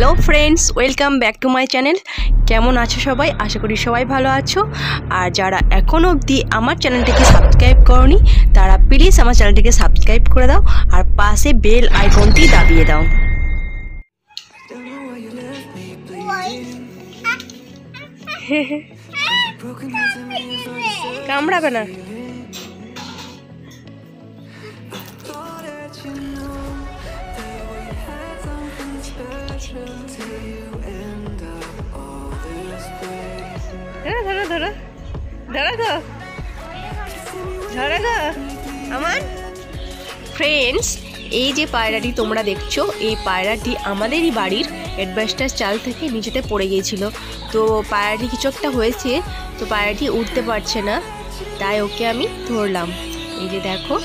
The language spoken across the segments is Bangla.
Hello friends, welcome back to my channel. কেমন আছো সবাই? আশা করি সবাই ভালো আছো। আর যারা এখনও অবধি আমার চ্যানেলটিকে সাবস্ক্রাইব করোনি তারা প্লিজ আমার চ্যানেলটিকে সাবস্ক্রাইব করে দাও আর পাশে বেল আইকনটি দাবিয়ে দাও। কামড়াবে না। ধরো ধরো ধরো গো, ধরো গো আমার ফ্রেন্ডস। এই যে পায়রাটি তোমরা দেখছো, এই পায়রাটি আমাদেরই বাড়ির অ্যাডভেস্টার চাল থেকে নিচেতে পড়ে গিয়েছিল। তো পায়রাটি কিছু একটা হয়েছে, তো পায়রাটি উঠতে পারছে না, তাই ওকে আমি ধরলাম। এই যে দেখো,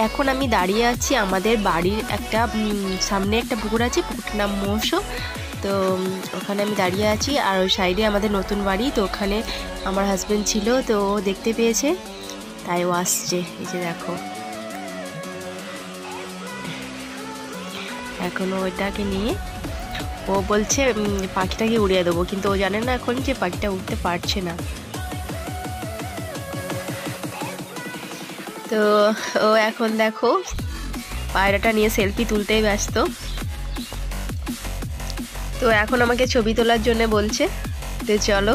এখন আমি দাঁড়িয়ে আছি আমাদের বাড়ির একটা সামনে একটা পুকুর আছে, পুকুরটার নাম মৌস। তো ওখানে আমি দাঁড়িয়ে আছি, আর ওই সাইডে আমাদের নতুন বাড়ি। তো ওখানে আমার হাজব্যান্ড ছিল, তো ও দেখতে পেয়েছে, তাই ও আসছে। এই যে দেখো, এখন ওইটাকে নিয়ে ও বলছে পাখিটাকে উড়িয়ে দেবো, কিন্তু ও জানে না এখন যে পাখিটা উঠতে পারছে না। তো ও এখন দেখো পায়রাটা নিয়ে সেলফি তুলতেই ব্যস্ত। তো এখন আমাকে ছবি তোলার জন্য বলছে, তো চলো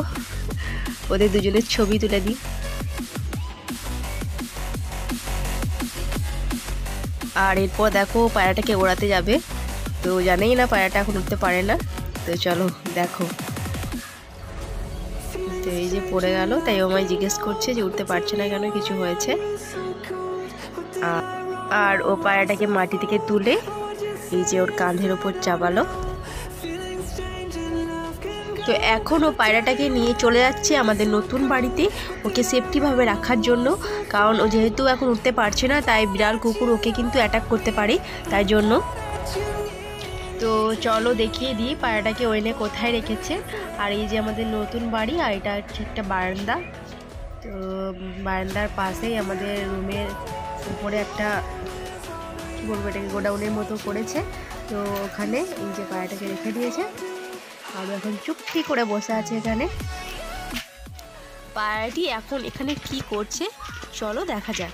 ওদের দুজনের ছবি তুলে দিই। আর এরপর দেখো পায়রাটাকে ওড়াতে যাবে, তো জানেই না পায়রাটা এখন উঠতে পারে না। তো চলো দেখো, তো এই যে পড়ে গেল, তাই ও আমায় জিজ্ঞেস করছে যে উঠতে পারছে না কেন, কিছু হয়েছে। আর ও পায়রাটাকে মাটি থেকে তুলে এই যে ওর কাঁধের ওপর চাপালো। তো এখন ও পায়রাটাকে নিয়ে চলে যাচ্ছে আমাদের নতুন বাড়িতে, ওকে সেফটিভাবে রাখার জন্য। কারণ ও যেহেতু এখন উঠতে পারছে না, তাই বিড়াল কুকুর ওকে কিন্তু অ্যাটাক করতে পারে, তাই জন্য। তো চলো দেখিয়ে দিই পায়রাটাকে ওইনে কোথায় রেখেছে। আর এই যে আমাদের নতুন বাড়ি, আর এটা হচ্ছে একটা বারান্দা। তো বারান্দার পাশেই আমাদের রুমের উপরে একটা কী বলবো, এটাকে গোডাউনের মতো করেছে। তো ওখানে এই যে পায়রাটাকে রেখে দিয়েছে, আর এখন চুপটি করে বসে আছে এখানে। পায়রাটি এখন এখানে কি করছে চলো দেখা যাক।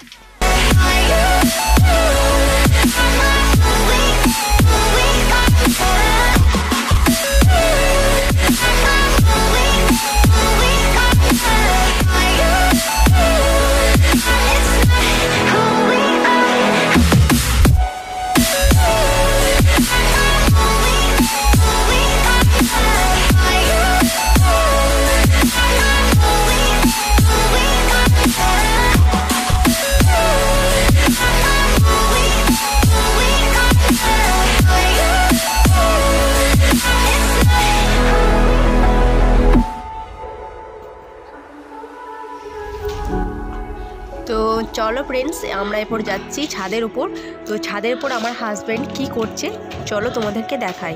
তো চলো ফ্রেন্ডস, আমরা এরপর যাচ্ছি ছাদের উপর। তো ছাদের উপর আমার হাজব্যান্ড কি করছে চলো তোমাদেরকে দেখাই।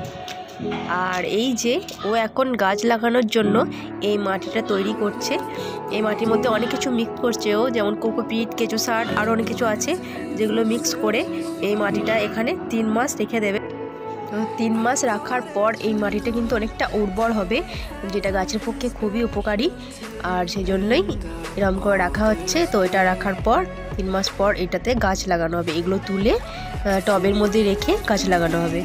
আর এই যে ও এখন গাছ লাগানোর জন্য এই মাটিটা তৈরি করছে। এই মাটির মধ্যে অনেক কিছু মিক্স করছে ও, যেমন কোকোপিট, কেঁচো সার, আরও অনেক কিছু আছে, যেগুলো মিক্স করে এই মাটিটা এখানে 3 মাস রেখে দেবে। তো 3 মাস রাখার পর এই মাটিটা কিন্তু অনেকটা উর্বর হবে, যেটা গাছের পক্ষে খুবই উপকারী। আর সেই জন্যই এরকম করে রাখা হচ্ছে। তো এটা রাখার পর 3 মাস পর এটাতে গাছ লাগানো হবে। এগুলো তুলে টবের মধ্যে রেখে গাছ লাগানো হবে।